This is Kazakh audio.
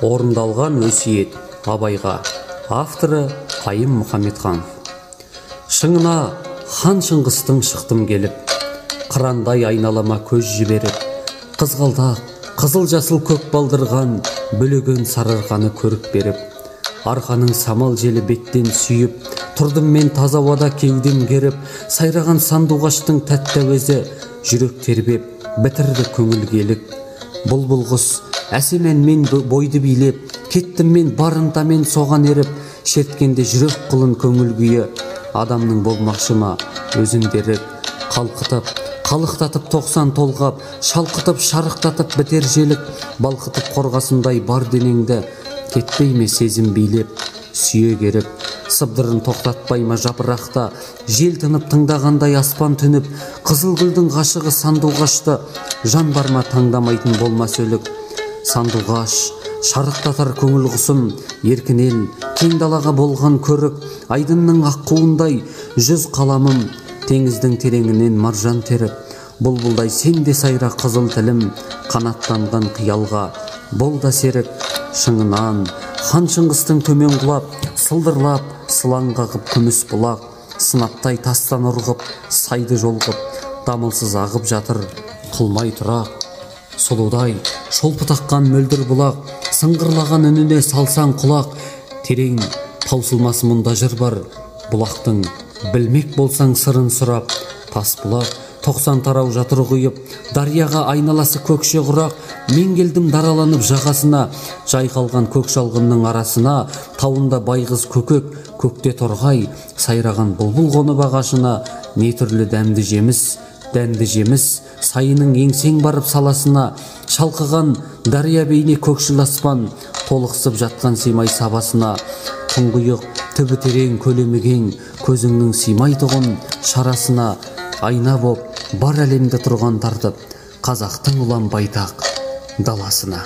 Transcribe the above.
Орындалған өсиет Абайға. Авторы Қайым Мұхамедхан. Шыңына хан Шыңғыстың шықтым келіп, қырандай айналама көз жіберіп, қызғалдақ, қызыл жасыл көк балдырған бөлеген сарырғаны көріп беріп, арқаның самал желі беттен сүйіп, тұрдым мен таза ауада кеудем керіп, сайраған сандуғаштың тәтті әуезі жүрек тербеп, бітірді көңіл келік. Бұлбұл құс әсемен мен бойды билеп, кеттім мен барынтамен соған еріп, шерткенде жүрек қылын көңіл күйі, адамның болмақшыма өзіндерік, қалқытып, қалықтатып 90 толғап, шалқытып, шарықтатып бітер желік, балқытып қорғасындай бар денеңді, кетпей ме сезім билеп, сүйе керіп, сыбдырын тоқтатпай ма жапырақта, жел тынып тыңдағандай аспан түніп, қызыл гүлдің ғашығы сандуғашты, жан бар ма таңдамайтын болмас өлік. Сандуғаш шарықтатар көңіл құсын, еркін ел, кең далаға болған көрік, айдынның аққуындай жүз қаламым, теңіздің тереңінен маржан теріп, бұлбұлдай сен де сайра қызыл тілім, қанаттанған қиялға бол да серік. Шыңынан хан Шыңғыстың төмен құлап, сылдырлап, сылаң қағып күміс бұлақ, сынаптай тастан ұрғып, сайды жолғып, дамылсыз ағып жатыр қылмай тұрақ. Сұлудай шолпы таққан мөлдір бұлақ, сыңғырлаған үніне салсаң құлақ, терең таусылмас мұнда жыр бар, бұлақтың білмек болсаң сырын сұрап. Тас бұлақ 90 тарау жатыр құйып, дарияға айналасы көкше құрақ, мен келдім дараланып жағасына, жайқалған көк шалғынның арасына, тауында байғыз көкек, көкте торғай, сайраған бұлбұл қонып ағашына, не түрлі дәмді жеміс, сайының еңсең барып саласына, шалқыған дария бейне көкшіл аспан, толықсып жатқан симай сабасына, тұңғиық түбі терең көлемі кең, көзіңнің симайтұғын шарасына, айна боп бар әлемді тұрған тартып, қазақтың ұлан байтақ даласына.